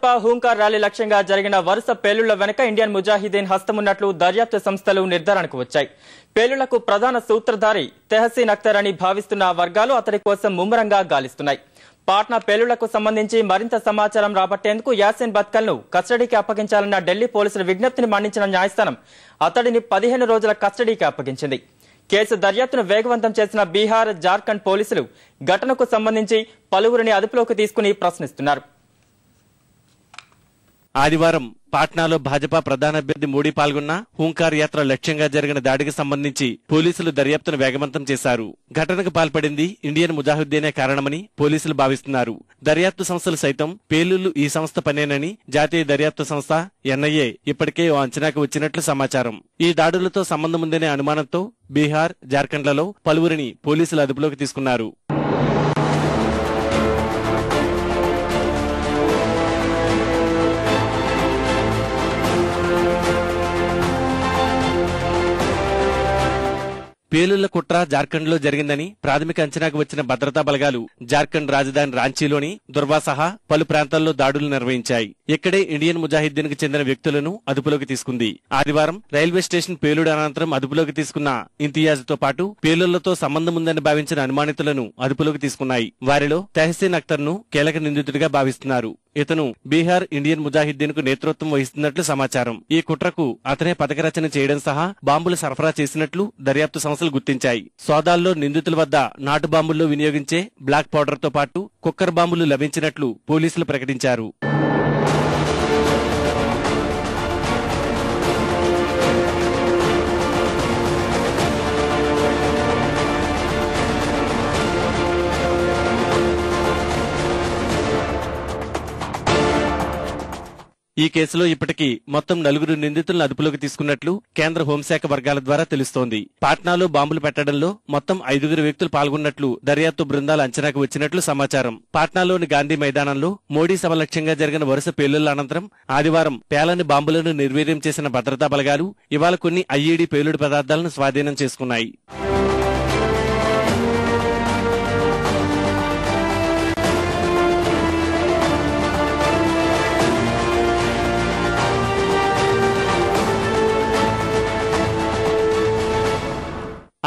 Bhajapa హూంకార్ rally లక్ష్యంగా జరిగిన వరుస పేలుళ్ల వెనుక ఇండియన్ ముజాహిదీన్ హస్తమున్నట్లు దర్యాప్తు సంస్థలు నిర్ధారణకు వచ్చాయి. పేలుళ్లకు ప్రధాన సూత్రధారి తెహసీన్ అఖ్తర్ అని భావిస్తున్న వర్గాలు అతడి కోసం ముమ్మరంగా గాలిస్తున్నాయి. పాట్నా పేలుళ్లకు సంబంధించి మరింత సమాచారం రాబట్టేందుకు యాసిన్ బత్కల్ ను కస్టడీకి అప్పగించాలన్న ఢిల్లీ పోలీసుల విజ్ఞప్తిని మన్నించిన న్యాయస్థానం అతడిని 15 రోజుల కస్టడీకి అప్పగించింది. కేసు దర్యాప్తును వేగవంతం చేసిన బీహార్, జార్ఖండ్ పోలీసులు ఘటనకు సంబంధించి పలువురిని అదుపులోకి తీసుకుని ప్రశ్నిస్తున్నారు. ఆదివారం పాట్నాలో భాజపా ప్రధాన అభ్యర్థి మోడీ పాల్గొన్న హూంకార్ యాత్ర లక్ష్యంగా జరిగిన దాడికి సంబంధించి పోలీసులు దర్యాప్తును వేగవంతం చేశారు. ఘటనకు పాల్పడింది ఇండియన్ ముజాహిద్దీనే కారణమని పోలీసులు భావిస్తున్నారు. దర్యాప్తు సంస్థలు సైతం పేలుళ్లు ఈ సంస్థ పనేనని జాతీయ దర్యాప్తు సంస్థ ఎన్ఐఏ ఇప్పటికే ఓ అంచనాకు వచ్చినట్లు సమాచారం. ఈ దాడులతో సంబంధం ఉందనే అనుమానంతో బీహార్, జార్ఖండ్లలో పలువురిని పోలీసులు అదుపులోకి తీసుకున్నారు. పేలుళ్ల కుట్ర జార్ఖండ్ లో జరిగిందని ప్రాథమిక అంచనాకు వచ్చిన భద్రతా బలగాలు జార్ఖండ్ రాజధాని రాంచీలోని దుర్వా సహా పలు ప్రాంతాల్లో దాడులు నిర్వహించాయి. ఇక్కడే ఇండియన్ ముజాహిద్దీన్ కు చెందిన వ్యక్తులను అదుపులోకి తీసుకుంది. ఆదివారం రైల్వే స్టేషన్ పేలుడు అనంతరం అదుపులోకి తీసుకున్న ఇంతియాజ్ తో పాటు పేలుళ్లతో సంబంధం ఉందని భావించిన అనుమానితులను అదుపులోకి తీసుకున్నాయి. వారిలో తెహసీన్ అఖ్తర్ ను కీలక నిందితుడిగా భావిస్తున్నారు. ఇతను బీహార్ ఇండియన్ ముజాహిద్దీన్ కు నేతృత్వం వహిస్తున్నట్లు సమాచారం. ఈ కుట్రకు అతనే పథక రచన చేయడం సహా బాంబులు సరఫరా చేసినట్లు దర్యాప్తు సంస్థలు గుర్తించాయి. సోదాల్లో నిందితుల వద్ద నాటు బాంబుల్లో వినియోగించే బ్లాక్ పౌడర్ తో పాటు కుక్కర్ బాంబులు లభించినట్లు పోలీసులు ప్రకటించారు. ఈ కేసులో ఇప్పటికీ మొత్తం 4 నిందితులను అదుపులోకి తీసుకున్నట్లు కేంద్ర హోంశాఖ వర్గాల ద్వారా తెలుస్తోంది. పాట్నాలో బాంబులు పెట్టడంలో మొత్తం 5 వ్యక్తులు పాల్గొన్నట్లు దర్యాప్తు బృందాలు అంచనాకు వచ్చినట్లు సమాచారం. పాట్నాలోని గాంధీ మైదానంలో మోడీ సభ లక్ష్యంగా జరిగిన వరుస పేలుళ్ల అనంతరం ఆదివారం పేలని బాంబులను నిర్వీర్యం చేసిన భద్రతా బలగాలు ఇవాళ కొన్ని ఐఈడీ పేలుడు పదార్థాలను స్వాధీనం చేసుకున్నాయి.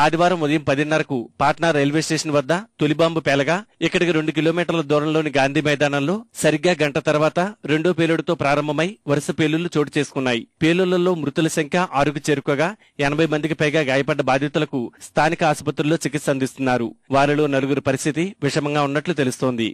ఆదివారం ఉదయం 10:30కు పాట్నా రైల్వే స్టేషన్ వద్ద తొలి బాంబు పేలగా ఇక్కడికి 2 కిలోమీటర్ల దూరంలోని గాంధీ మైదానంలో సరిగ్గా గంట తర్వాత రెండో పేలుడుతో ప్రారంభమై వరుస పేలుళ్లు చోటు చేసుకున్నాయి. పేలుళ్లలో మృతుల సంఖ్య 6కు చేరుకోగా 80 మందికి పైగా గాయపడ్డ బాధితులకు స్థానిక ఆసుపత్రుల్లో చికిత్స అందిస్తున్నారు. వారిలో 4 పరిస్థితి విషమంగా ఉన్నట్లు తెలుస్తోంది.